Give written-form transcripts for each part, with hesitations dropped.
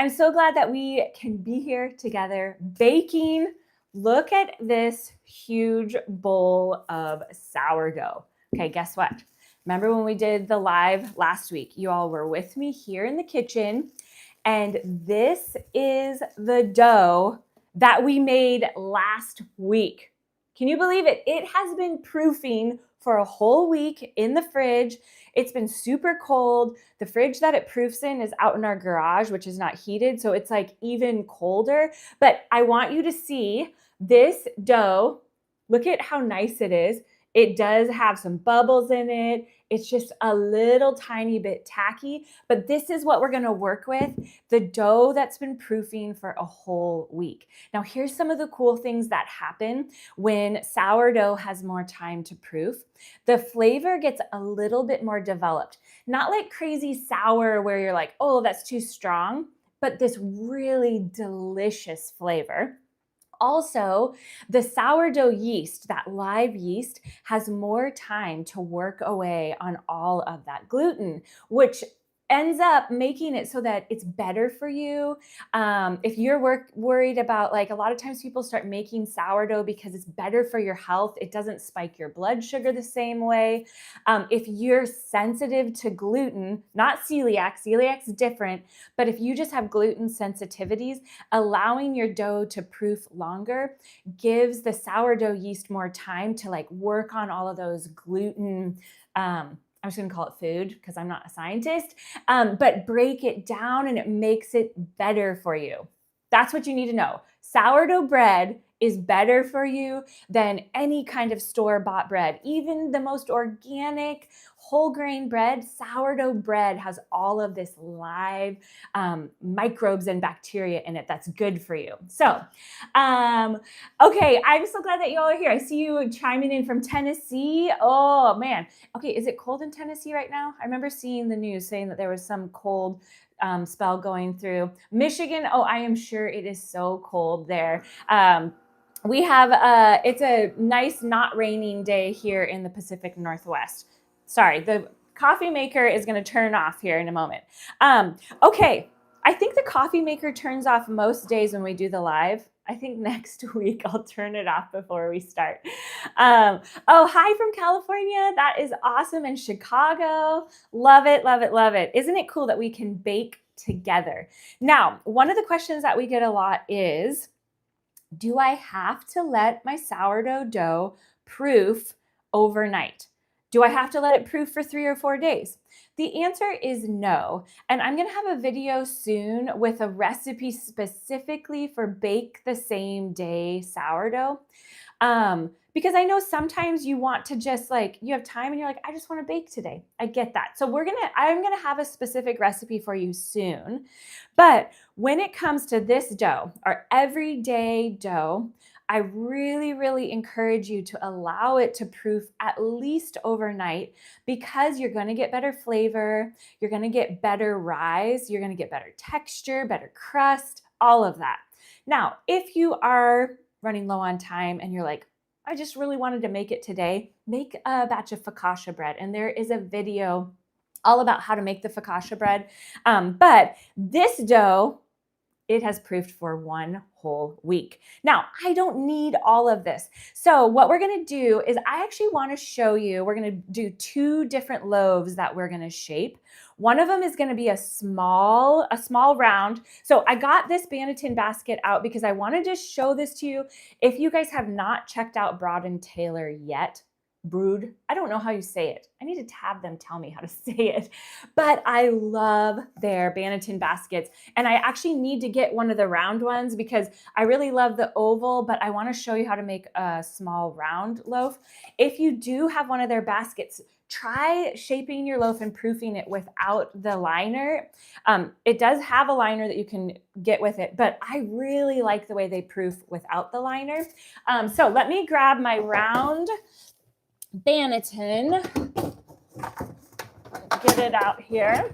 I'm so glad that we can be here together baking. Look at this huge bowl of sourdough. Okay, guess what? Remember when we did the live last week? You all were with me here in the kitchen, and this is the dough that we made last week. Can you believe it? It has been proofing for a whole week in the fridge. It's been super cold. The fridge that it proofs in is out in our garage, which is not heated, so it's like even colder. But I want you to see this dough. Look at how nice it is. It does have some bubbles in it. It's just a little tiny bit tacky, but this is what we're gonna work with, the dough that's been proofing for a whole week. Now, here's some of the cool things that happen when sourdough has more time to proof. The flavor gets a little bit more developed. Not like crazy sour where you're like, oh, that's too strong, but this really delicious flavor. Also, the sourdough yeast, that live yeast, has more time to work away on all of that gluten, which ends up making it so that it's better for you. If you're worried about, like, a lot of times people start making sourdough because it's better for your health. It doesn't spike your blood sugar the same way. If you're sensitive to gluten, not celiac's different, but if you just have gluten sensitivities, allowing your dough to proof longer gives the sourdough yeast more time to like work on all of those gluten, I'm just gonna call it food because I'm not a scientist, but break it down and it makes it better for you. That's what you need to know. Sourdough bread is better for you than any kind of store-bought bread. Even the most organic whole grain bread, sourdough bread has all of this live microbes and bacteria in it that's good for you. So, okay, I'm so glad that you all are here. I see you chiming in from Tennessee. Oh man, okay, is it cold in Tennessee right now? I remember seeing the news saying that there was some cold spell going through. Michigan, oh, I am sure it is so cold there. We have, it's a nice not raining day here in the Pacific Northwest. Sorry, the coffee maker is gonna turn off here in a moment. Okay, I think the coffee maker turns off most days when we do the live. I think next week I'll turn it off before we start. Oh, hi from California. That is awesome. And Chicago. Love it, love it, love it. Isn't it cool that we can bake together? Now, one of the questions that we get a lot is, do I have to let my sourdough dough proof overnight? Do I have to let it proof for 3 or 4 days? The answer is no. And I'm gonna have a video soon with a recipe specifically for bake the same day sourdough. Because I know sometimes you want to just like, you have time and you're like, I just want to bake today. I get that. So I'm gonna have a specific recipe for you soon. But when it comes to this dough, our everyday dough, I really, really encourage you to allow it to proof at least overnight because you're gonna get better flavor, you're gonna get better rise, you're gonna get better texture, better crust, all of that. Now, if you are running low on time and you're like, I just really wanted to make it today, make a batch of focaccia bread. And there is a video all about how to make the focaccia bread. But this dough, it has proofed for 1 whole week. Now, I don't need all of this. So what we're gonna do is I actually wanna show you, we're gonna do 2 different loaves that we're gonna shape. One of them is gonna be a small round. So I got this Banneton basket out because I wanna just show this to you. If you guys have not checked out Broad & Taylor yet, Brood, I don't know how you say it. I need to have them tell me how to say it, but I love their Banneton baskets. And I actually need to get one of the round ones because I really love the oval, but I want to show you how to make a small round loaf. If you do have one of their baskets, try shaping your loaf and proofing it without the liner. It does have a liner that you can get with it, but I really like the way they proof without the liner. So let me grab my round Banneton, get it out here.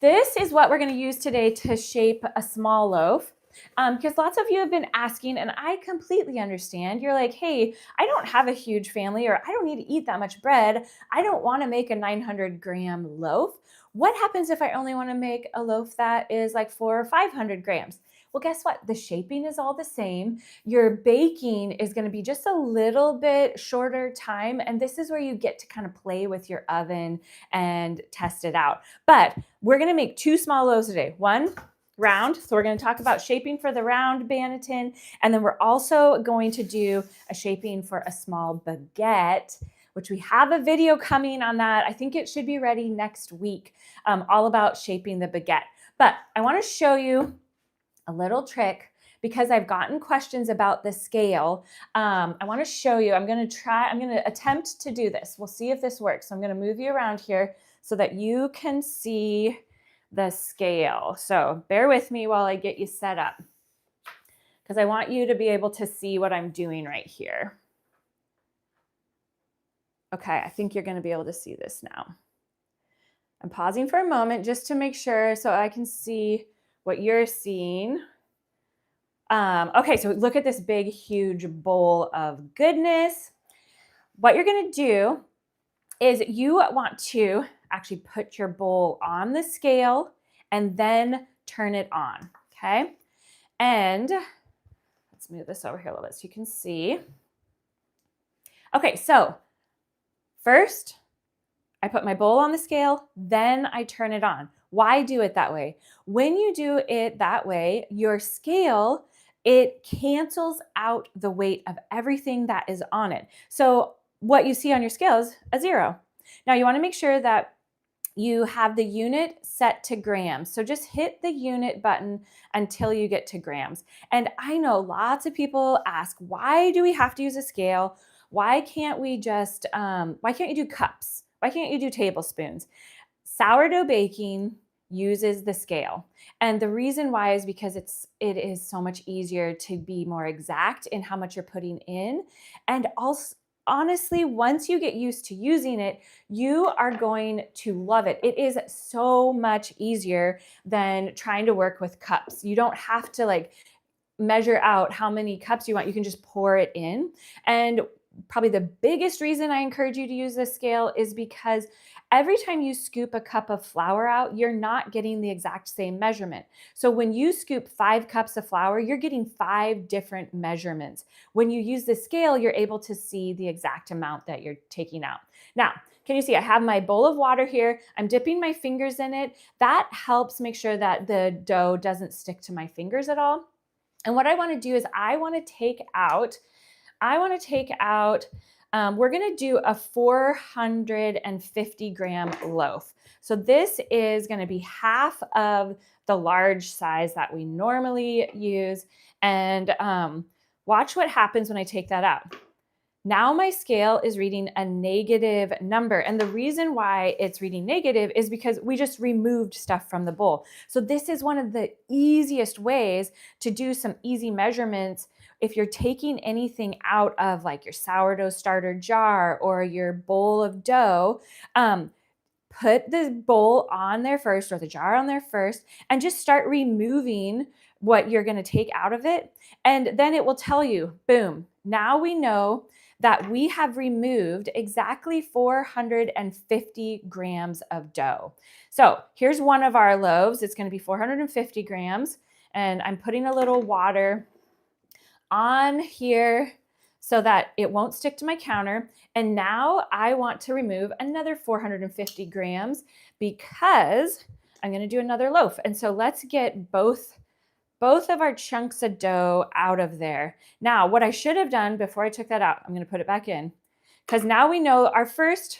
This is what we're going to use today to shape a small loaf. Because lots of you have been asking, and I completely understand. You're like, hey, I don't have a huge family, or I don't need to eat that much bread. I don't want to make a 900-gram loaf. What happens if I only want to make a loaf that is like 400 or 500 grams? Well, guess what? The shaping is all the same. Your baking is going to be just a little bit shorter time. And this is where you get to kind of play with your oven and test it out. But we're going to make 2 small loaves today. One round. So we're going to talk about shaping for the round Banneton. And then we're also going to do a shaping for a small baguette, which we have a video coming on that. I think it should be ready next week, all about shaping the baguette. But I want to show you a little trick because I've gotten questions about the scale. I want to show you, I'm going to attempt to do this. We'll see if this works. So I'm going to move you around here so that you can see the scale. So bear with me while I get you set up because I want you to be able to see what I'm doing right here. Okay, I think you're going to be able to see this now. I'm pausing for a moment just to make sure so I can see what you're seeing. Okay, so look at this big, huge bowl of goodness. What you're going to do is you want to actually put your bowl on the scale and then turn it on, okay? And let's move this over here a little bit so you can see. Okay, so first, I put my bowl on the scale, then I turn it on. Why do it that way? When you do it that way, your scale, it cancels out the weight of everything that is on it. So what you see on your scale is a 0. Now you want to make sure that you have the unit set to grams. So just hit the unit button until you get to grams. And I know lots of people ask, why do we have to use a scale? Why can't we just, why can't you do cups? Why can't you do tablespoons? Sourdough baking uses the scale. And the reason why is because it is so much easier to be more exact in how much you're putting in. And also, honestly, once you get used to using it, you are going to love it. It is so much easier than trying to work with cups. You don't have to like measure out how many cups you want. You can just pour it in. And probably the biggest reason I encourage you to use this scale is because every time you scoop a cup of flour out, you're not getting the exact same measurement. So when you scoop 5 cups of flour, you're getting 5 different measurements. When you use the scale, you're able to see the exact amount that you're taking out. Now, can you see I have my bowl of water here? I'm dipping my fingers in it. That helps make sure that the dough doesn't stick to my fingers at all. And what I want to do is I want to take out, we're going to do a 450 gram loaf. So this is going to be half of the large size that we normally use. And watch what happens when I take that out. Now my scale is reading a negative number. And the reason why it's reading negative is because we just removed stuff from the bowl. So this is one of the easiest ways to do some easy measurements. If you're taking anything out of like your sourdough starter jar or your bowl of dough, put the bowl on there first or the jar on there first and just start removing what you're going to take out of it. And then it will tell you, boom, now we know that we have removed exactly 450 grams of dough. So here's one of our loaves. It's going to be 450 grams. And I'm putting a little water on here so that it won't stick to my counter. And now I want to remove another 450 grams because I'm going to do another loaf. And so let's get both of our chunks of dough out of there. Now, what I should have done before I took that out, I'm going to put it back in because now we know our first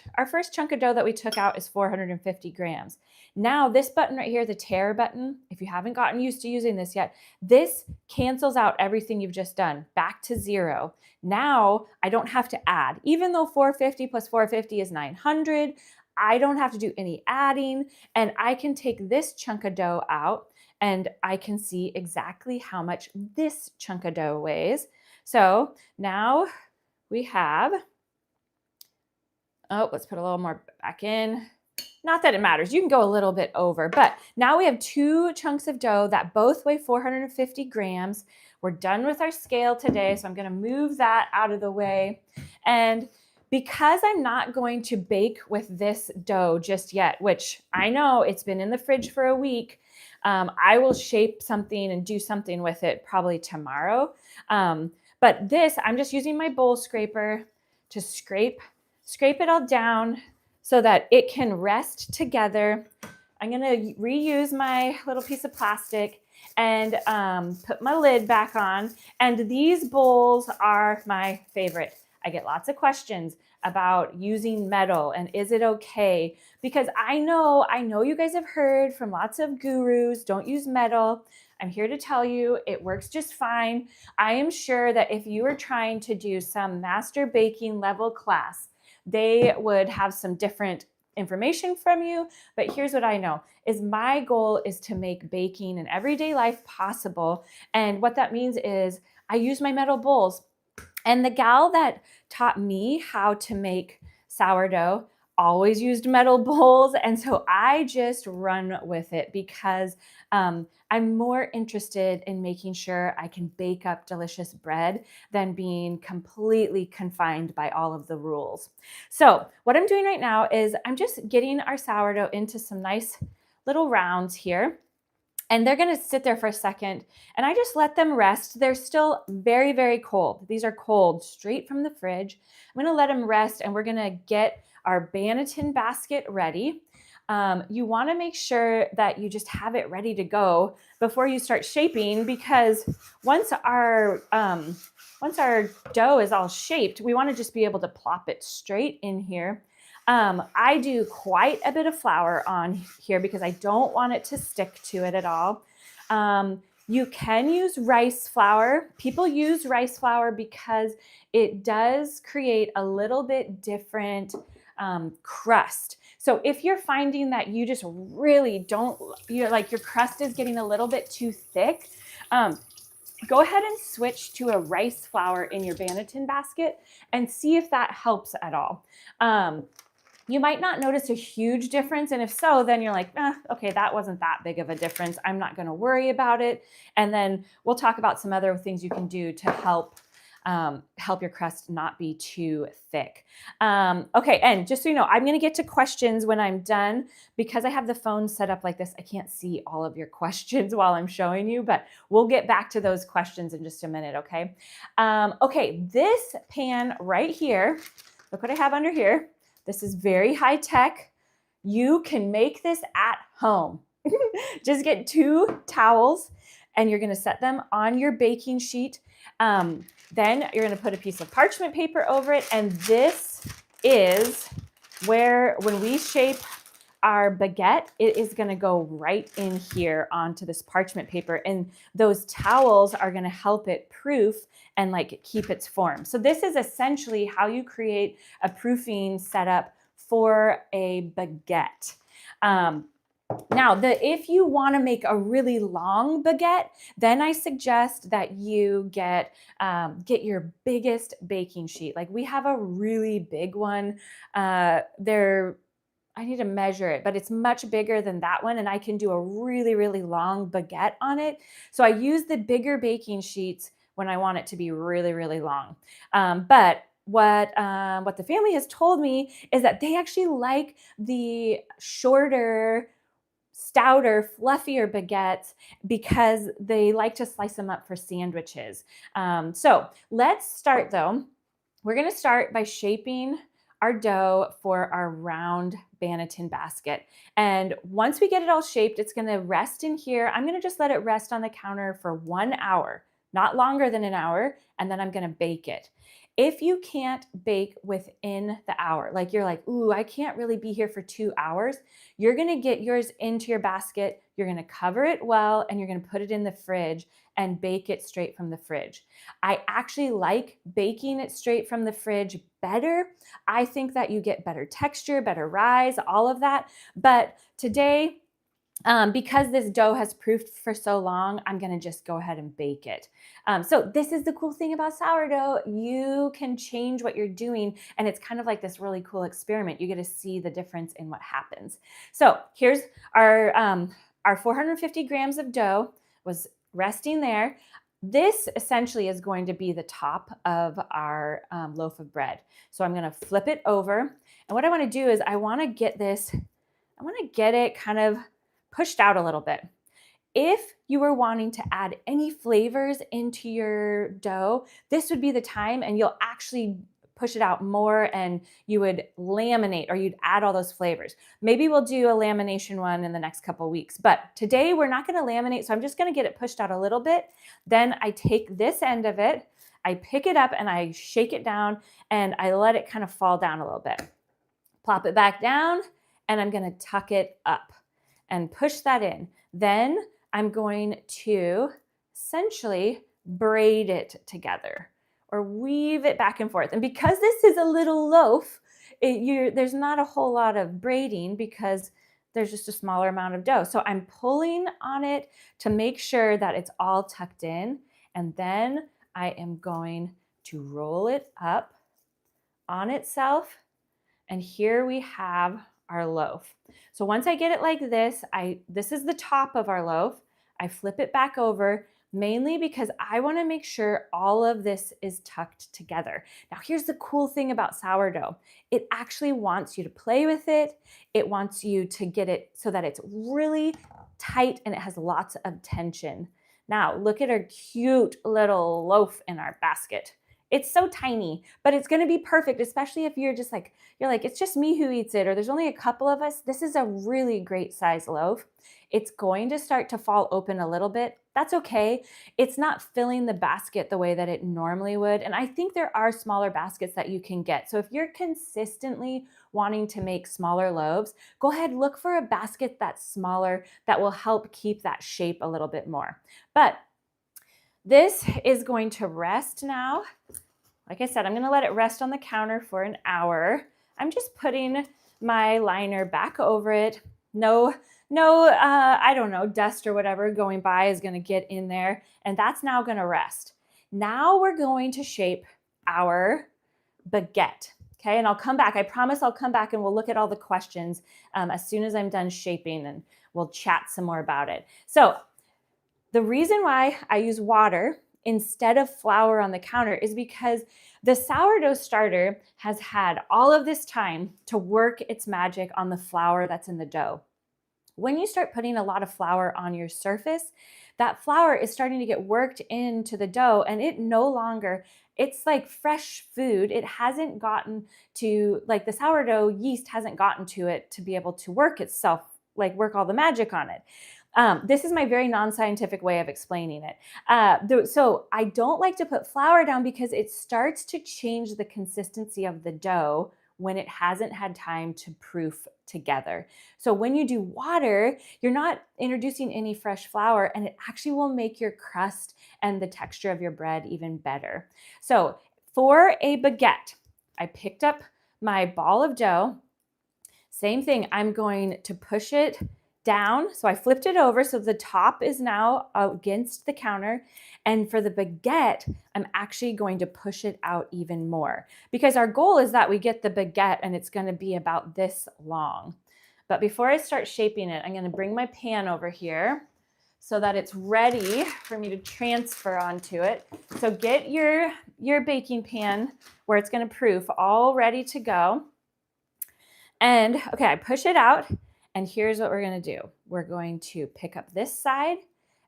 chunk of dough that we took out is 450 grams. Now this button right here, the tare button, if you haven't gotten used to using this yet, this cancels out everything you've just done back to 0. Now I don't have to add. Even though 450 plus 450 is 900, I don't have to do any adding, and I can take this chunk of dough out and I can see exactly how much this chunk of dough weighs. So now we have, let's put a little more back in. Not that it matters, you can go a little bit over, but now we have 2 chunks of dough that both weigh 450 grams. We're done with our scale today, so I'm gonna move that out of the way. And because I'm not going to bake with this dough just yet, which I know it's been in the fridge for a week, I will shape something and do something with it probably tomorrow. But this, I'm just using my bowl scraper to scrape it all down so that it can rest together. I'm gonna reuse my little piece of plastic and put my lid back on. And these bowls are my favorite. I get lots of questions about using metal and is it okay? Because I know you guys have heard from lots of gurus, don't use metal. I'm here to tell you it works just fine. I am sure that if you were trying to do some master baking level class, they would have some different information from you. But here's what I know is my goal is to make baking in everyday life possible. And what that means is I use my metal bowls. And the gal that taught me how to make sourdough always used metal bowls. And so I just run with it because I'm more interested in making sure I can bake up delicious bread than being completely confined by all of the rules. So what I'm doing right now is I'm just getting our sourdough into some nice little rounds here. And they're going to sit there for a second and I just let them rest. They're still very, very cold. These are cold straight from the fridge. I'm going to let them rest and we're going to get our Banneton basket ready. You want to make sure that you just have it ready to go before you start shaping, because once our dough is all shaped, we want to just be able to plop it straight in here. I do quite a bit of flour on here because I don't want it to stick to it at all. You can use rice flour. People use rice flour because it does create a little bit different crust. So if you're finding that you just really don't, like your crust is getting a little bit too thick, go ahead and switch to a rice flour in your Banneton basket and see if that helps at all. You might not notice a huge difference. And if so, then you're like, okay, that wasn't that big of a difference. I'm not going to worry about it. And then we'll talk about some other things you can do to help your crust not be too thick. Okay, and just so you know, I'm going to get to questions when I'm done. Because I have the phone set up like this, I can't see all of your questions while I'm showing you, but we'll get back to those questions in just a minute, okay? Okay, this pan right here, look what I have under here. This is very high tech. You can make this at home. Just get 2 towels and you're gonna set them on your baking sheet. Then you're gonna put a piece of parchment paper over it. And this is where, when we shape our baguette, it is gonna go right in here onto this parchment paper. And those towels are gonna help it proof and like keep its form. So this is essentially how you create a proofing setup for a baguette. Now, if you want to make a really long baguette, then I suggest that you get your biggest baking sheet. Like we have a really big one. I need to measure it, but it's much bigger than that one. And I can do a really, really long baguette on it. So I use the bigger baking sheets when I want it to be really, really long. But what the family has told me is that they actually like the shorter, stouter, fluffier baguettes because they like to slice them up for sandwiches. So let's start though. We're going to start by shaping our dough for our round Banneton basket. And once we get it all shaped, it's going to rest in here. I'm going to just let it rest on the counter for 1 hour, not longer than an hour, and then I'm going to bake it. If you can't bake within the hour, like you're like, ooh, I can't really be here for 2 hours, you're going to get yours into your basket, you're going to cover it well, and you're going to put it in the fridge and bake it straight from the fridge. I actually like baking it straight from the fridge better. I think that you get better texture, better rise, all of that. But today, because this dough has proofed for so long, I'm going to just go ahead and bake it. So this is the cool thing about sourdough. You can change what you're doing, and it's kind of like this really cool experiment. You get to see the difference in what happens. So here's our 450 grams of dough was resting there. This essentially is going to be the top of our loaf of bread. So I'm going to flip it over. And what I want to do is I want to get it kind of pushed out a little bit. If you were wanting to add any flavors into your dough, this would be the time, and you'll actually push it out more and you would laminate, or you'd add all those flavors. Maybe we'll do a lamination one in the next couple weeks, but today we're not going to laminate. So I'm just going to get it pushed out a little bit. Then I take this end of it, I pick it up and I shake it down and I let it kind of fall down a little bit. Plop it back down and I'm going to tuck it up and push that in. Then I'm going to essentially braid it together or weave it back and forth. And because this is a little loaf, there's not a whole lot of braiding because there's just a smaller amount of dough. So I'm pulling on it to make sure that it's all tucked in. And then I am going to roll it up on itself. And here we have our loaf. So once I get it like this, this is the top of our loaf. I flip it back over, mainly because I want to make sure all of this is tucked together. Now, here's the cool thing about sourdough. It actually wants you to play with it. It wants you to get it so that it's really tight and it has lots of tension. Now, look at our cute little loaf in our basket. It's so tiny, but it's going to be perfect, especially if you're like, it's just me who eats it, or there's only a couple of us. This is a really great size loaf. It's going to start to fall open a little bit. That's okay. It's not filling the basket the way that it normally would. And I think there are smaller baskets that you can get. So if you're consistently wanting to make smaller loaves, go ahead, look for a basket that's smaller that will help keep that shape a little bit more. But this is going to rest now. Like I said, I'm going to let it rest on the counter for an hour. I'm just putting my liner back over it. No, I don't know, dust or whatever going by is going to get in there. And that's now going to rest. Now we're going to shape our baguette. Okay, and I'll come back. I promise I'll come back and we'll look at all the questions as soon as I'm done shaping, and we'll chat some more about it. So the reason why I use water instead of flour on the counter is because the sourdough starter has had all of this time to work its magic on the flour that's in the dough. When you start putting a lot of flour on your surface, that flour is starting to get worked into the dough, and it's like fresh food. It hasn't gotten to, like, the sourdough yeast hasn't gotten to it to be able to work itself, like work all the magic on it. This is my very non-scientific way of explaining it. So I don't like to put flour down because it starts to change the consistency of the dough when it hasn't had time to proof together. So when you do water, you're not introducing any fresh flour, and it actually will make your crust and the texture of your bread even better. So for a baguette, I picked up my ball of dough. Same thing, I'm going to push it down. So I flipped it over so the top is now against the counter. And for the baguette, I'm actually going to push it out even more, because our goal is that we get the baguette and it's going to be about this long. But before I start shaping it, I'm going to bring my pan over here so that it's ready for me to transfer onto it. So get your baking pan where it's going to proof all ready to go. And okay, I push it out. And here's what we're going to do. We're going to pick up this side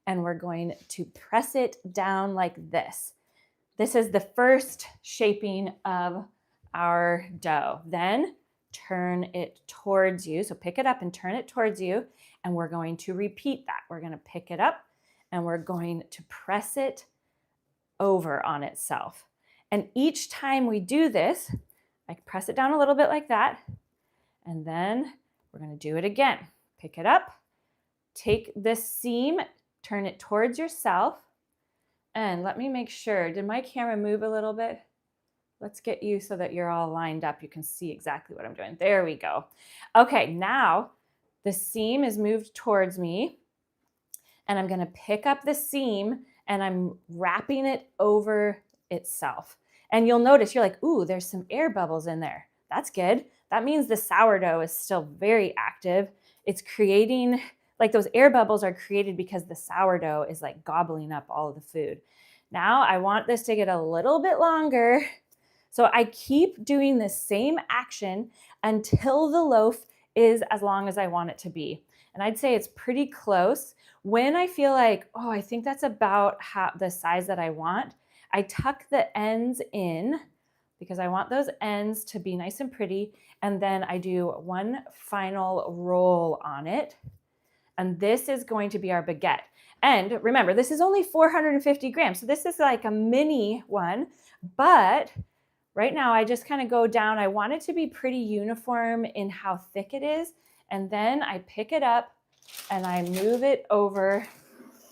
and we're going to press it down like this. This is the first shaping of our dough. Then turn it towards you. So pick it up and turn it towards you. And we're going to repeat that. We're going to pick it up and we're going to press it over on itself. And each time we do this, I press it down a little bit like that. And then we're going to do it again. Pick it up, take this seam, turn it towards yourself, and let me make sure. Did my camera move a little bit? Let's get you so that you're all lined up. You can see exactly what I'm doing. There we go. Okay, now the seam is moved towards me, and I'm going to pick up the seam and I'm wrapping it over itself. And you'll notice, you're like, ooh, there's some air bubbles in there. That's good. That means the sourdough is still very active. It's creating like those air bubbles are created because the sourdough is like gobbling up all of the food. Now I want this to get a little bit longer. So I keep doing the same action until the loaf is as long as I want it to be. And I'd say it's pretty close. When I feel like, oh, I think that's about the size that I want, I tuck the ends in because I want those ends to be nice and pretty. And then I do one final roll on it. And this is going to be our baguette. And remember, this is only 450 grams. So this is like a mini one, but right now I just kind of go down. I want it to be pretty uniform in how thick it is. And then I pick it up and I move it over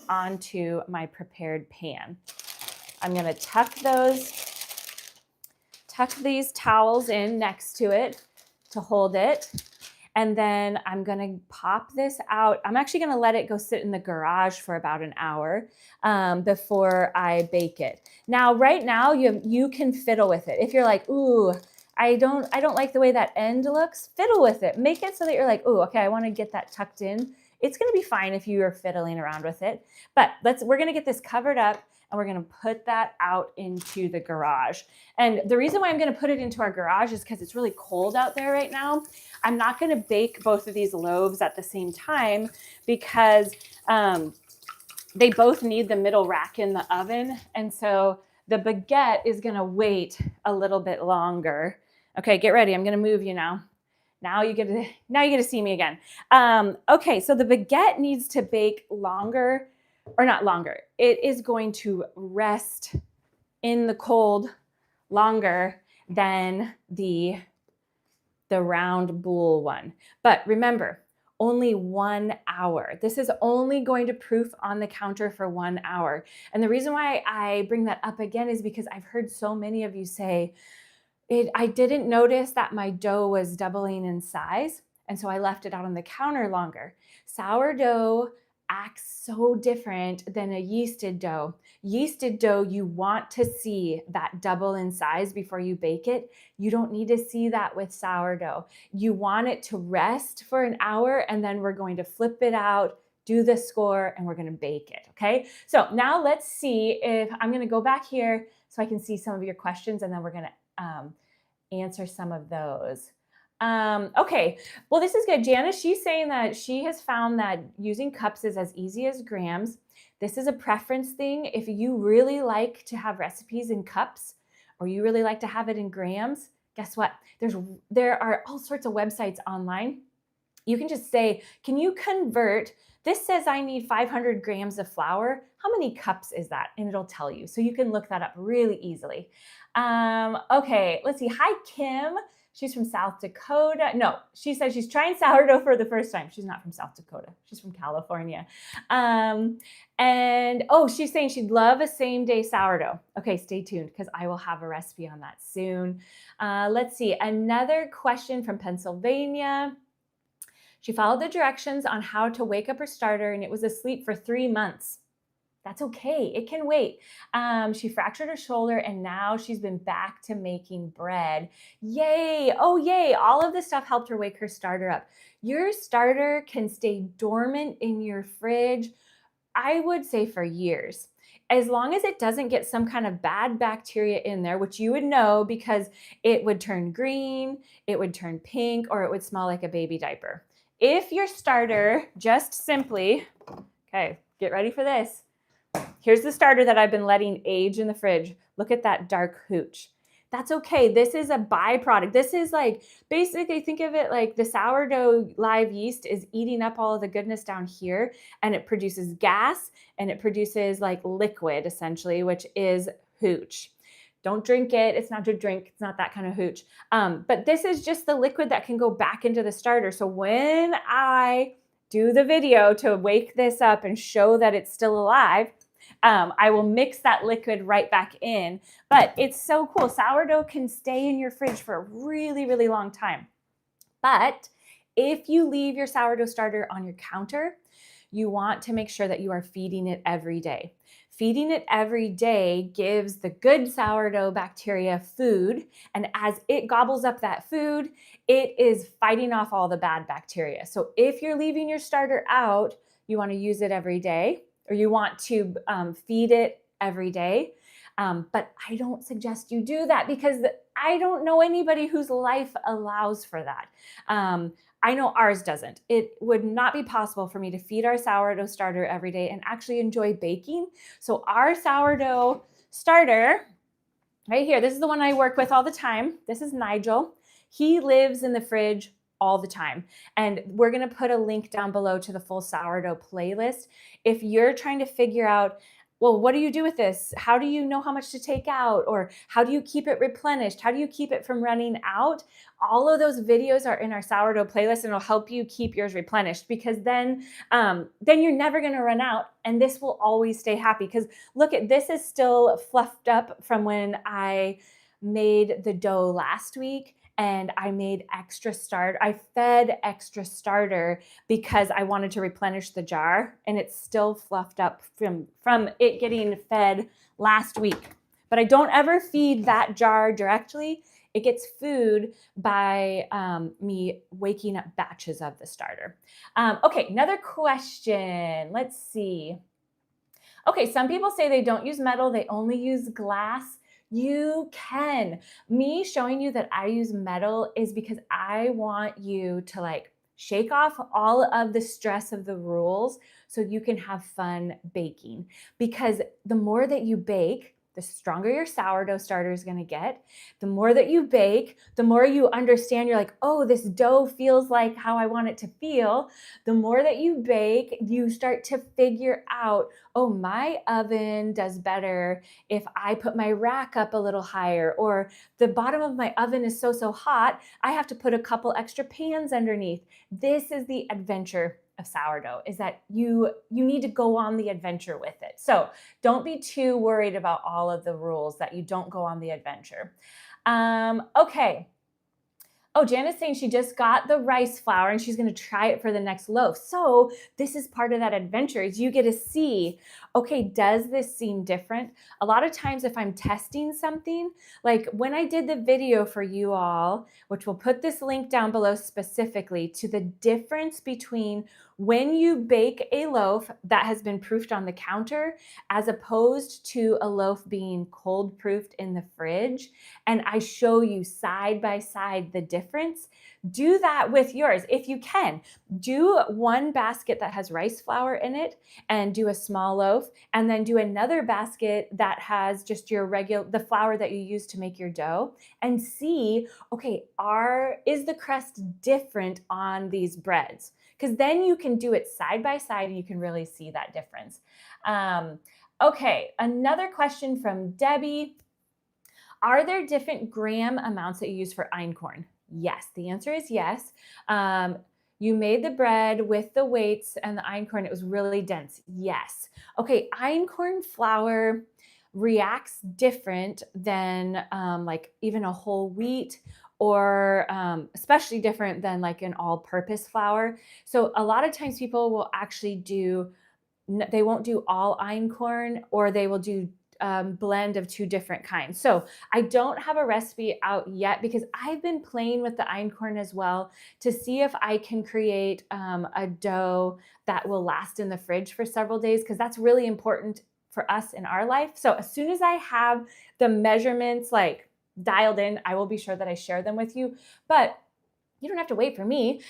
onto my prepared pan. I'm going to tuck these towels in next to it to hold it. And then I'm going to pop this out. I'm actually going to let it go sit in the garage for about an hour before I bake it. Now, right now, you can fiddle with it. If you're like, ooh, I don't like the way that end looks, fiddle with it. Make it so that you're like, ooh, okay, I want to get that tucked in. It's going to be fine if you are fiddling around with it. But we're going to get this covered up. And we're going to put that out into the garage. And the reason why I'm going to put it into our garage is because it's really cold out there right now. I'm not going to bake both of these loaves at the same time because they both need the middle rack in the oven. And so the baguette is going to wait a little bit longer. Okay, get ready. I'm going to move you now. Now you get to see me again. Okay, so the baguette needs to bake longer. Or not longer, it is going to rest in the cold longer than the round boule one. But remember, only 1 hour. This is only going to proof on the counter for 1 hour. And the reason why I bring that up again is because I've heard so many of you say, I didn't notice that my dough was doubling in size, and so I left it out on the counter longer. Sourdough acts so different than a yeasted dough. Yeasted dough, you want to see that double in size before you bake it. You don't need to see that with sourdough. You want it to rest for an hour, and then we're going to flip it out, do the score, and we're going to bake it, okay? So now let's see if I'm going to go back here so I can see some of your questions, and then we're going to answer some of those. Okay, well, this is good. Janice, she's saying that she has found that using cups is as easy as grams. This is a preference thing. If you really like to have recipes in cups or you really like to have it in grams, guess what? There are all sorts of websites online. You can just say, can you convert, this says I need 500 grams of flour. How many cups is that? And it'll tell you. So you can look that up really easily. Okay, let's see. Hi, Kim. She's from South Dakota. No, she said she's trying sourdough for the first time. She's not from South Dakota. She's from California. And she's saying she'd love a same-day sourdough. Okay, stay tuned because I will have a recipe on that soon. Let's see. Another question from Pennsylvania. She followed the directions on how to wake up her starter and it was asleep for 3 months. That's okay. It can wait. She fractured her shoulder and now she's been back to making bread. Yay. Oh, yay. All of this stuff helped her wake her starter up. Your starter can stay dormant in your fridge, I would say for years. As long as it doesn't get some kind of bad bacteria in there, which you would know because it would turn green, it would turn pink, or it would smell like a baby diaper. If your starter just simply, okay, get ready for this. Here's the starter that I've been letting age in the fridge. Look at that dark hooch. That's okay. This is a byproduct. This is like, basically think of it like the sourdough live yeast is eating up all of the goodness down here and it produces gas and it produces like liquid essentially, which is hooch. Don't drink it. It's not to drink. It's not that kind of hooch. But this is just the liquid that can go back into the starter. So when I do the video to wake this up and show that it's still alive, I will mix that liquid right back in. But it's so cool. Sourdough can stay in your fridge for a really, really long time. But if you leave your sourdough starter on your counter, you want to make sure that you are feeding it every day. Feeding it every day gives the good sourdough bacteria food, and as it gobbles up that food, it is fighting off all the bad bacteria. So if you're leaving your starter out, you want to use it every day, or you want to feed it every day. But I don't suggest you do that because I don't know anybody whose life allows for that. I know ours doesn't. It would not be possible for me to feed our sourdough starter every day and actually enjoy baking. So our sourdough starter right here, this is the one I work with all the time. This is Nigel. He lives in the fridge all the time. And we're going to put a link down below to the full sourdough playlist. If you're trying to figure out, well, what do you do with this? How do you know how much to take out? Or how do you keep it replenished? How do you keep it from running out? All of those videos are in our sourdough playlist, and it'll help you keep yours replenished, because then you're never going to run out, and this will always stay happy. Because look, at this is still fluffed up from when I made the dough last week, and I made extra starter. I fed extra starter because I wanted to replenish the jar, and it's still fluffed up from it getting fed last week. But I don't ever feed that jar directly. It gets food by me waking up batches of the starter. Okay, another question. Let's see. Okay, some people say they don't use metal, they only use glass. You can. Me showing you that I use metal is because I want you to like shake off all of the stress of the rules so you can have fun baking. Because the more that you bake, the stronger your sourdough starter is going to get. The more that you bake, the more you understand, you're like, oh, this dough feels like how I want it to feel. The more that you bake, you start to figure out, oh, my oven does better if I put my rack up a little higher, or the bottom of my oven is so hot, I have to put a couple extra pans underneath. This is the adventure of sourdough, is that you need to go on the adventure with it. So don't be too worried about all of the rules that you don't go on the adventure. Okay. Oh, Janet's saying she just got the rice flour and she's going to try it for the next loaf. So this is part of that adventure, is you get to see, okay, does this seem different? A lot of times if I'm testing something, like when I did the video for you all, which we'll put this link down below specifically to the difference between when you bake a loaf that has been proofed on the counter as opposed to a loaf being cold proofed in the fridge, and I show you side by side the difference, do that with yours. If you can, do one basket that has rice flour in it and do a small loaf, and then do another basket that has just your the flour that you use to make your dough, and see, okay, is the crust different on these breads? Because then you can do it side by side and you can really see that difference. Okay, another question from Debbie. Are there different gram amounts that you use for einkorn? Yes, the answer is yes. You made the bread with the weights and the einkorn. It was really dense. Yes. Okay, einkorn flour reacts different than like even a whole wheat, or especially different than like an all-purpose flour. So a lot of times people will actually they won't do all einkorn, or they will do blend of two different kinds. So I don't have a recipe out yet because I've been playing with the einkorn as well to see if I can create a dough that will last in the fridge for several days, because that's really important for us in our life. So as soon as I have the measurements like dialed in, I will be sure that I share them with you. But you don't have to wait for me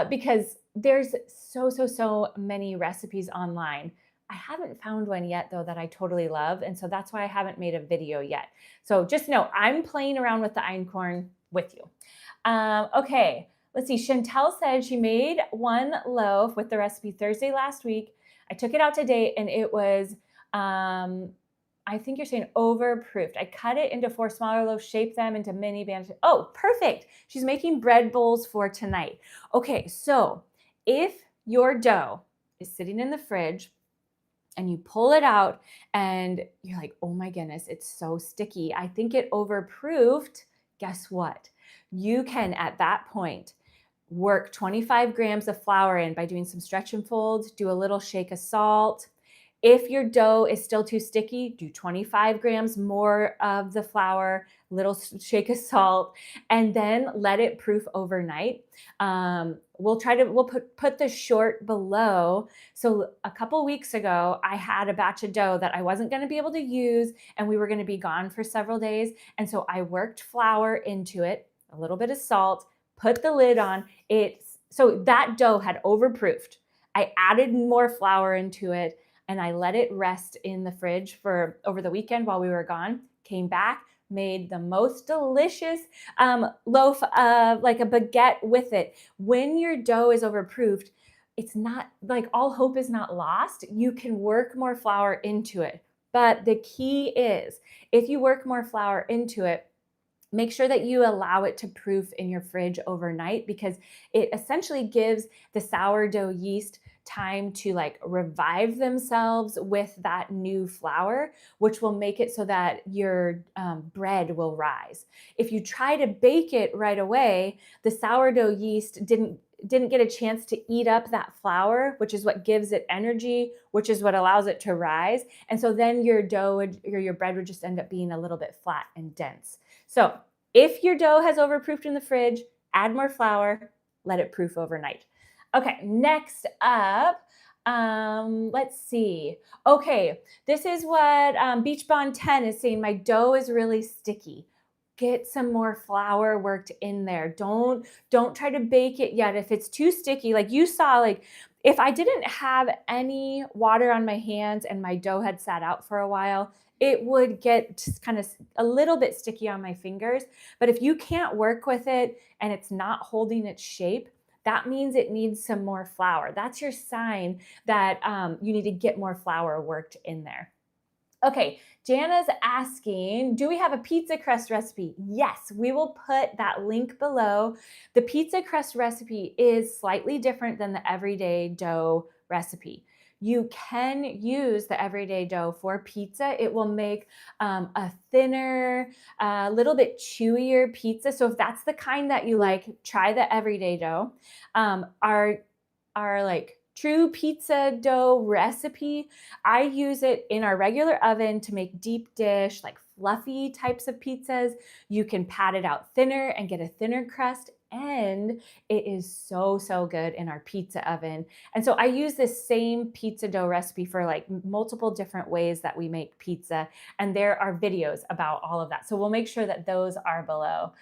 because there's so many recipes online. I haven't found one yet though that I totally love, and so that's why I haven't made a video yet. So just know I'm playing around with the einkorn with you. Okay, let's see. Chantel said she made one loaf with the recipe Thursday last week. I took it out today and it was, I think you're saying overproofed. I cut it into 4 smaller loaves, shaped them into mini Banneton. Oh, perfect. She's making bread bowls for tonight. Okay, so if your dough is sitting in the fridge and you pull it out and you're like, oh my goodness, it's so sticky, I think it overproofed, guess what? You can, at that point, work 25 grams of flour in by doing some stretch and folds, do a little shake of salt. If your dough is still too sticky, do 25 grams more of the flour, little shake of salt, and then let it proof overnight. We'll put the short below. So a couple weeks ago, I had a batch of dough that I wasn't going to be able to use, and we were going to be gone for several days. And so I worked flour into it, a little bit of salt, put the lid on it. So that dough had overproofed. I added more flour into it, and I let it rest in the fridge for over the weekend while we were gone. Came back, made the most delicious loaf of like a baguette with it. When your dough is overproofed, it's not like all hope is not lost. You can work more flour into it. But the key is if you work more flour into it, make sure that you allow it to proof in your fridge overnight, because it essentially gives the sourdough yeast time to like revive themselves with that new flour, which will make it so that your bread will rise. If you try to bake it right away, the sourdough yeast didn't get a chance to eat up that flour, which is what gives it energy, which is what allows it to rise. And so then your dough or your bread would just end up being a little bit flat and dense. So if your dough has overproofed in the fridge, add more flour, let it proof overnight. Okay, next up, let's see. Okay, this is what Beach Bond 10 is saying. My dough is really sticky. Get some more flour worked in there. Don't try to bake it yet. If it's too sticky, like you saw, like if I didn't have any water on my hands and my dough had sat out for a while, it would get just kind of a little bit sticky on my fingers. But if you can't work with it and it's not holding its shape, that means it needs some more flour. That's your sign that you need to get more flour worked in there. Okay, Jana's asking, do we have a pizza crust recipe? Yes, we will put that link below. The pizza crust recipe is slightly different than the everyday dough recipe. You can use the everyday dough for pizza. It will make a thinner, a little bit chewier pizza. So if that's the kind that you like, try the everyday dough. Our like true pizza dough recipe, I use it in our regular oven to make deep dish, like fluffy types of pizzas. You can pat it out thinner and get a thinner crust. And it is so, so good in our pizza oven. And so I use this same pizza dough recipe for like multiple different ways that we make pizza. And there are videos about all of that. So we'll make sure that those are below.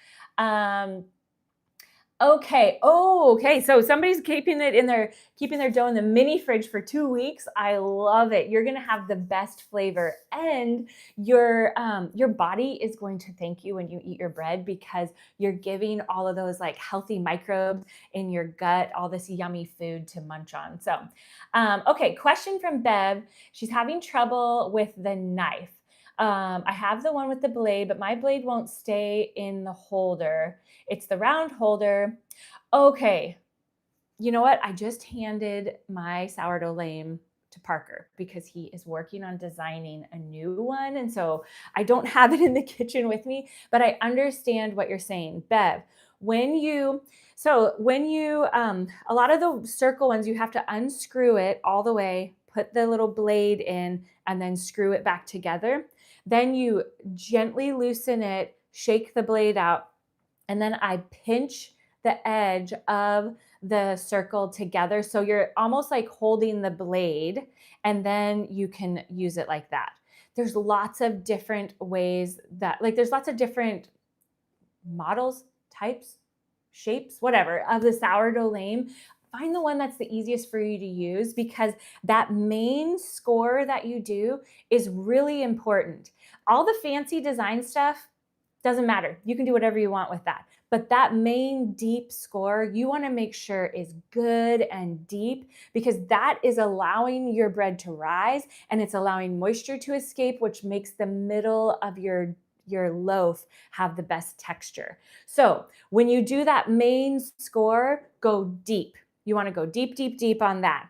Okay. Oh, okay. So somebody's keeping their dough in the mini fridge for 2 weeks. I love it. You're gonna have the best flavor, and your body is going to thank you when you eat your bread, because you're giving all of those like healthy microbes in your gut all this yummy food to munch on. So, okay. Question from Bev. She's having trouble with the knife. I have the one with the blade, but my blade won't stay in the holder. It's the round holder. Okay. You know what? I just handed my sourdough lame to Parker because he is working on designing a new one. And so I don't have it in the kitchen with me, but I understand what you're saying. Bev, a lot of the circle ones, you have to unscrew it all the way, put the little blade in, and then screw it back together. Then you gently loosen it, shake the blade out, and then I pinch the edge of the circle together. So you're almost like holding the blade, and then you can use it like that. There's lots of different ways there's lots of different models, types, shapes, whatever, of the sourdough lame. Find the one that's the easiest for you to use, because that main score that you do is really important. All the fancy design stuff doesn't matter. You can do whatever you want with that. But that main deep score, you want to make sure is good and deep, because that is allowing your bread to rise, and it's allowing moisture to escape, which makes the middle of your loaf have the best texture. So when you do that main score, go deep. You want to go deep, deep, deep on that.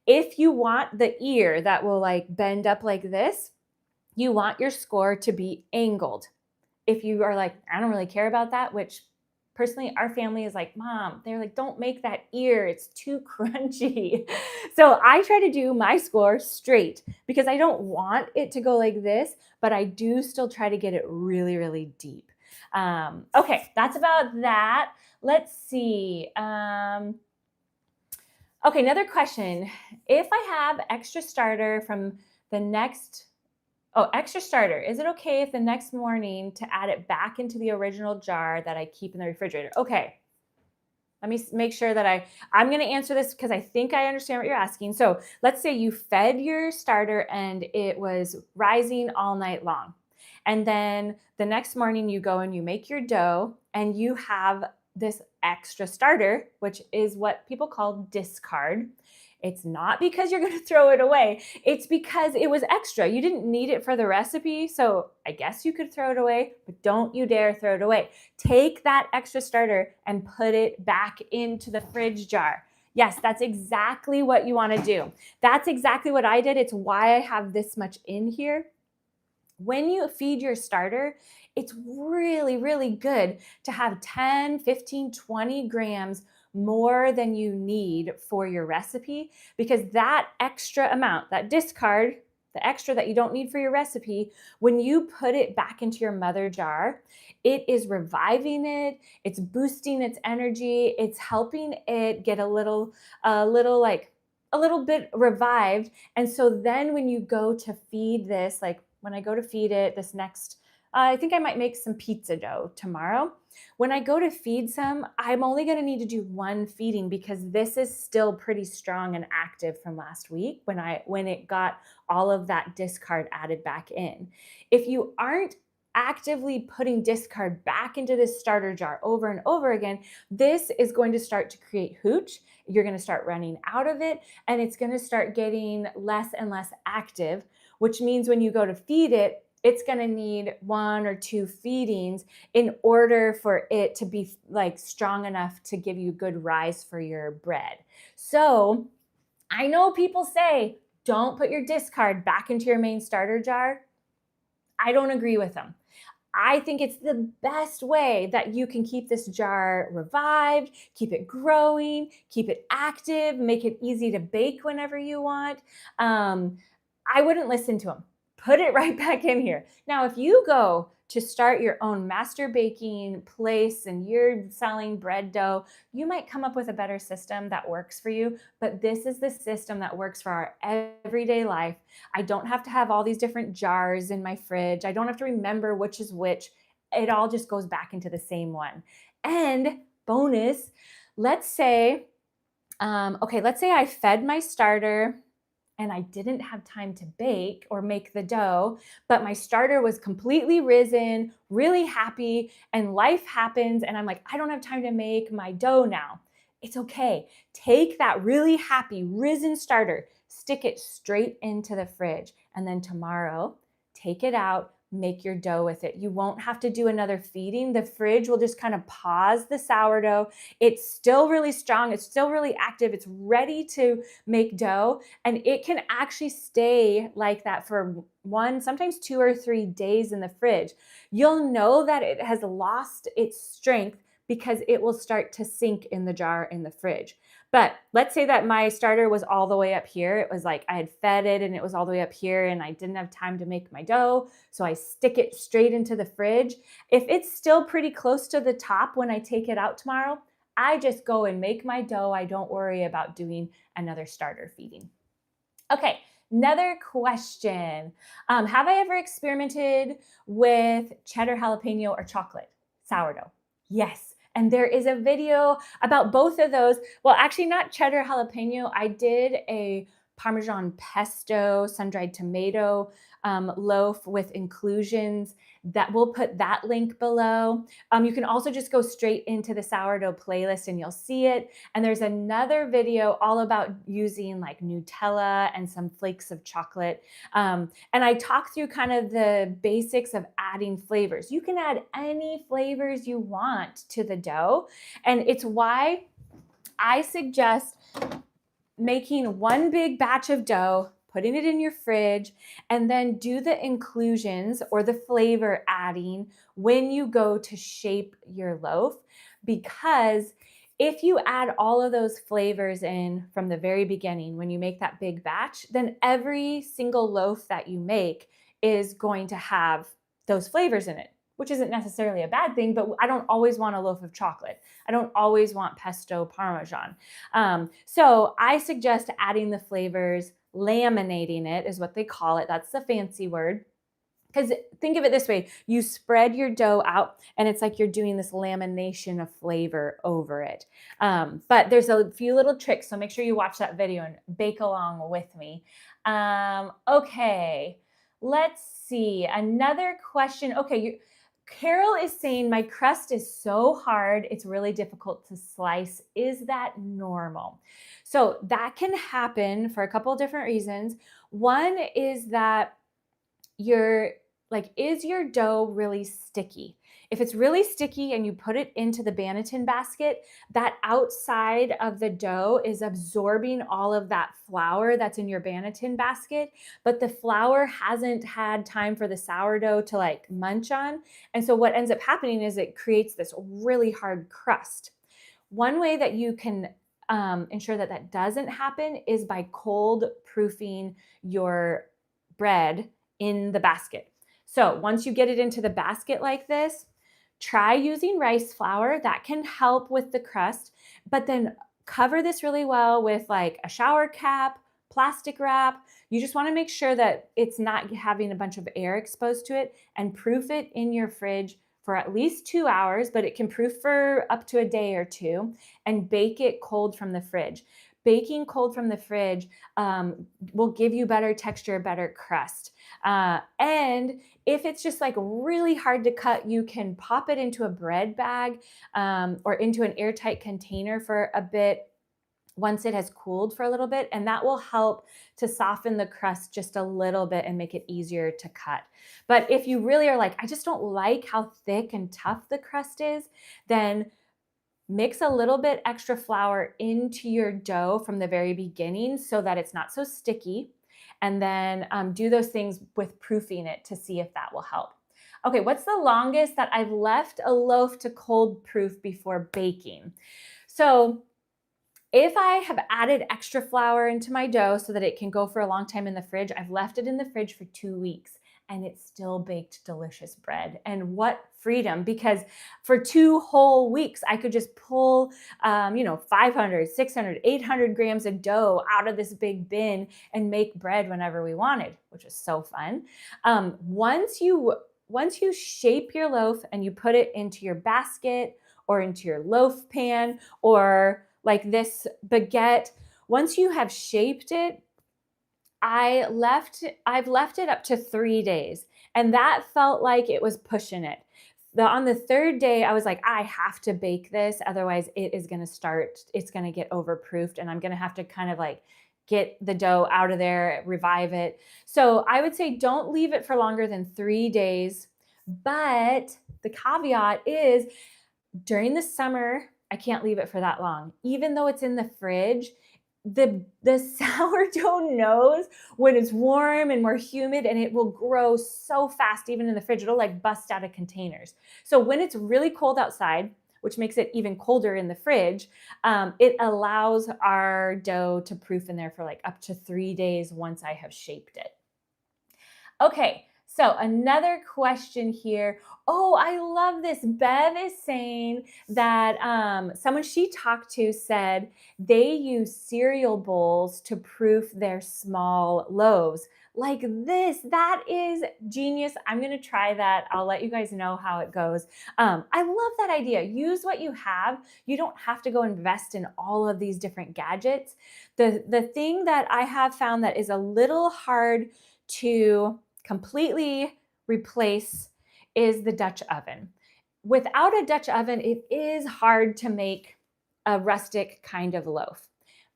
If you want the ear that will like bend up like this, you want your score to be angled. If you are like, I don't really care about that, which personally, our family is like, Mom, they're like, don't make that ear. It's too crunchy. So I try to do my score straight because I don't want it to go like this, but I do still try to get it really, really deep. Okay, that's about that. Let's see. Okay, another question. If I have extra starter from the next, extra starter, is it okay if the next morning to add it back into the original jar that I keep in the refrigerator? Okay, let me make sure that I'm going to answer this because I think I understand what you're asking. So let's say you fed your starter and it was rising all night long. And then the next morning you go and you make your dough and you have this extra starter, which is what people call discard. It's not because you're going to throw it away. It's because it was extra. You didn't need it for the recipe. So I guess you could throw it away, but don't you dare throw it away. Take that extra starter and put it back into the fridge jar. Yes, that's exactly what you want to do. That's exactly what I did. It's why I have this much in here. When you feed your starter, it's really, really good to have 10, 15, 20 grams more than you need for your recipe, because that extra amount, that discard, the extra that you don't need for your recipe, when you put it back into your mother jar, it is reviving it, it's boosting its energy, it's helping it get a little bit revived. And so then when you go to feed this, like when I go to feed it this next, I think I might make some pizza dough tomorrow. When I go to feed some, I'm only going to need to do one feeding because this is still pretty strong and active from last week when it got all of that discard added back in. If you aren't actively putting discard back into this starter jar over and over again, this is going to start to create hooch. You're going to start running out of it, and it's going to start getting less and less active, which means when you go to feed it, it's going to need 1 or 2 feedings in order for it to be like strong enough to give you good rise for your bread. So I know people say, don't put your discard back into your main starter jar. I don't agree with them. I think it's the best way that you can keep this jar revived, keep it growing, keep it active, make it easy to bake whenever you want. I wouldn't listen to them. Put it right back in here. Now, if you go to start your own master baking place and you're selling bread dough, you might come up with a better system that works for you, but this is the system that works for our everyday life. I don't have to have all these different jars in my fridge. I don't have to remember which is which. It all just goes back into the same one. And bonus, let's say I fed my starter and I didn't have time to bake or make the dough, but my starter was completely risen, really happy, and life happens, and I'm like, I don't have time to make my dough now. It's okay. Take that really happy, risen starter, stick it straight into the fridge, and then tomorrow, take it out, make your dough with it. You won't have to do another feeding. The fridge will just kind of pause the sourdough. It's still really strong. It's still really active. It's ready to make dough. And it can actually stay like that for 1, sometimes 2 or 3 days in the fridge. You'll know that it has lost its strength because it will start to sink in the jar in the fridge. But let's say that my starter was all the way up here. It was like I had fed it and it was all the way up here and I didn't have time to make my dough. So I stick it straight into the fridge. If it's still pretty close to the top when I take it out tomorrow, I just go and make my dough. I don't worry about doing another starter feeding. Okay, another question. Have I ever experimented with cheddar jalapeno or chocolate sourdough? Yes. And there is a video about both of those. Well, actually not cheddar jalapeno. I did a Parmesan pesto, sun-dried tomato loaf with inclusions. That we'll put that link below. You can also just go straight into the sourdough playlist and you'll see it. And there's another video all about using like Nutella and some flakes of chocolate. And I talk through kind of the basics of adding flavors. You can add any flavors you want to the dough. And it's why I suggest making one big batch of dough, putting it in your fridge, and then do the inclusions or the flavor adding when you go to shape your loaf. because if you add all of those flavors in from the very beginning, when you make that big batch, then every single loaf that you make is going to have those flavors in it, which isn't necessarily a bad thing, but I don't always want a loaf of chocolate. I don't always want pesto parmesan. So I suggest adding the flavors, laminating it is what they call it. That's the fancy word. Because think of it this way, you spread your dough out and it's like you're doing this lamination of flavor over it. But there's a few little tricks, so make sure you watch that video and bake along with me. Okay, let's see. Another question. Okay, Carol is saying, my crust is so hard, it's really difficult to slice. Is that normal? So that can happen for a couple of different reasons. One is that is your dough really sticky? If it's really sticky and you put it into the Banneton basket, that outside of the dough is absorbing all of that flour that's in your Banneton basket, but the flour hasn't had time for the sourdough to like munch on. And so what ends up happening is it creates this really hard crust. One way that you can ensure that that doesn't happen is by cold proofing your bread in the basket. So once you get it into the basket like this, try using rice flour. That can help with the crust, but then cover this really well with like a shower cap, plastic wrap. You just want to make sure that it's not having a bunch of air exposed to it, and proof it in your fridge for at least 2 hours, but it can proof for up to a day or two, and bake it cold from the fridge. Baking cold from the fridge will give you better texture, better crust. And if it's just like really hard to cut, you can pop it into a bread bag or into an airtight container for a bit once it has cooled for a little bit, and that will help to soften the crust just a little bit and make it easier to cut. But if you really are like, I just don't like how thick and tough the crust is, then mix a little bit extra flour into your dough from the very beginning so that it's not so sticky. And then do those things with proofing it to see if that will help. Okay, what's the longest that I've left a loaf to cold proof before baking? So if I have added extra flour into my dough so that it can go for a long time in the fridge, I've left it in the fridge for 2 weeks and it's still baked delicious bread. And what freedom, because for 2 whole weeks, I could just pull, 500, 600, 800 grams of dough out of this big bin and make bread whenever we wanted, which was so fun. Once you shape your loaf and you put it into your basket or into your loaf pan, or like this baguette, once you have shaped it, I've left it up to 3 days, and that felt like it was pushing it. On the 3rd day, I was like, I have to bake this, otherwise it's going to get overproofed, and I'm going to have to kind of like get the dough out of there, revive it. So I would say don't leave it for longer than 3 days. But the caveat is during the summer, I can't leave it for that long. Even though it's in the fridge, the sourdough knows when it's warm and more humid, and it will grow so fast even in the fridge. It'll like bust out of containers. So when it's really cold outside, which makes it even colder in the fridge, it allows our dough to proof in there for like up to 3 days once I have shaped it. Okay, so another question here. Oh, I love this. Bev is saying that someone she talked to said they use cereal bowls to proof their small loaves. Like this, that is genius. I'm going to try that. I'll let you guys know how it goes. I love that idea. Use what you have. You don't have to go invest in all of these different gadgets. The thing that I have found that is a little hard to completely replace is the Dutch oven. Without a Dutch oven, it is hard to make a rustic kind of loaf.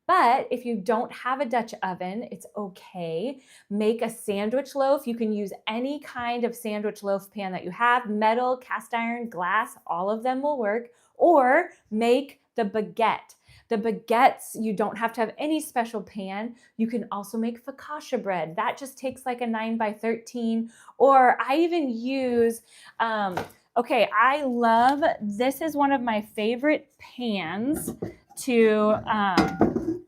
But if you don't have a Dutch oven, it's okay. Make a sandwich loaf. You can use any kind of sandwich loaf pan that you have, metal, cast iron, glass, all of them will work. Or make the baguette. The baguettes, you don't have to have any special pan. You can also make focaccia bread. That just takes like a 9 by 13. Or I even use Okay, I love, this is one of my favorite pans to,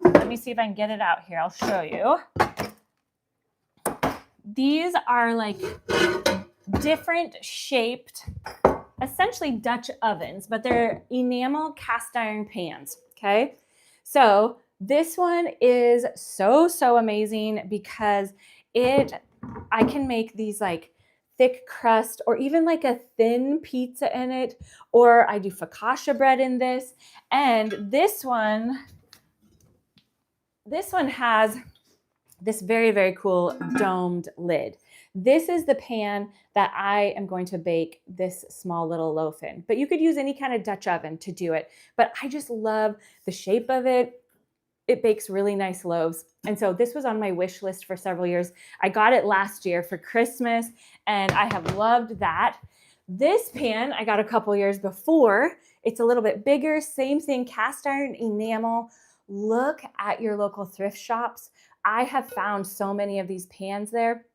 let me see if I can get it out here. I'll show you. These are like different shaped, essentially Dutch ovens, but they're enamel cast iron pans, okay? So this one is so amazing because I can make these like thick crust or even like a thin pizza in it, or I do focaccia bread in this. And this one has this very cool domed lid. This is the pan that I am going to bake this small little loaf in, but you could use any kind of Dutch oven to do it. But I just love the shape of it. It bakes really nice loaves. And so this was on my wish list for several years. I got it last year for Christmas and I have loved that. This pan I got a couple years before. It's a little bit bigger, same thing, cast iron enamel. Look at your local thrift shops. I have found so many of these pans there.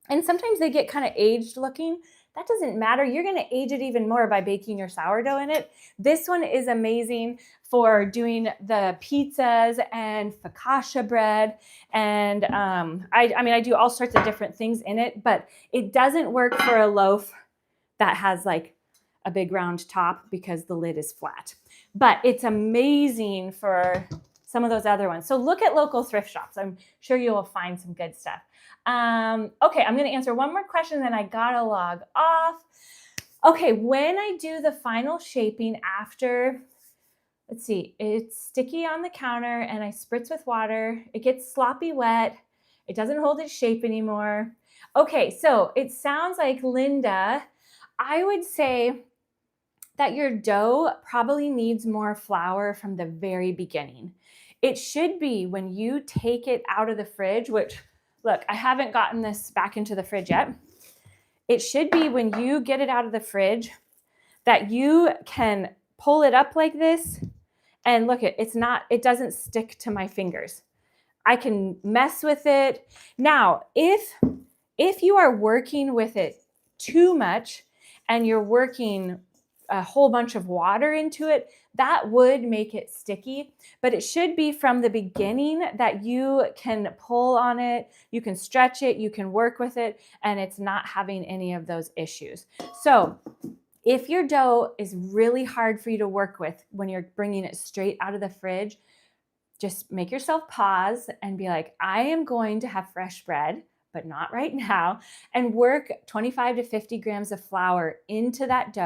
And sometimes they get kind of aged looking. That doesn't matter. You're going to age it even more by baking your sourdough in it. This one is amazing for doing the pizzas and focaccia bread. And I do all sorts of different things in it, but it doesn't work for a loaf that has like a big round top because the lid is flat. But it's amazing for some of those other ones. So look at local thrift shops. I'm sure you will find some good stuff. Okay, I'm going to answer one more question, then I gotta log off. Okay, when I do the final shaping after, let's see, it's sticky on the counter and I spritz with water. It gets sloppy wet. It doesn't hold its shape anymore. Okay, so it sounds like, Linda, I would say that your dough probably needs more flour from the very beginning. It should be when you take it out of the fridge, which, look, I haven't gotten this back into the fridge yet. It should be when you get it out of the fridge that you can pull it up like this and look, it doesn't stick to my fingers. I can mess with it. Now, if you are working with it too much and you're working a whole bunch of water into it, that would make it sticky. But it should be from the beginning that you can pull on it, you can stretch it, you can work with it, and it's not having any of those issues. So if your dough is really hard for you to work with when you're bringing it straight out of the fridge, just make yourself pause and be like, I am going to have fresh bread, but not right now, and work 25 to 50 grams of flour into that dough.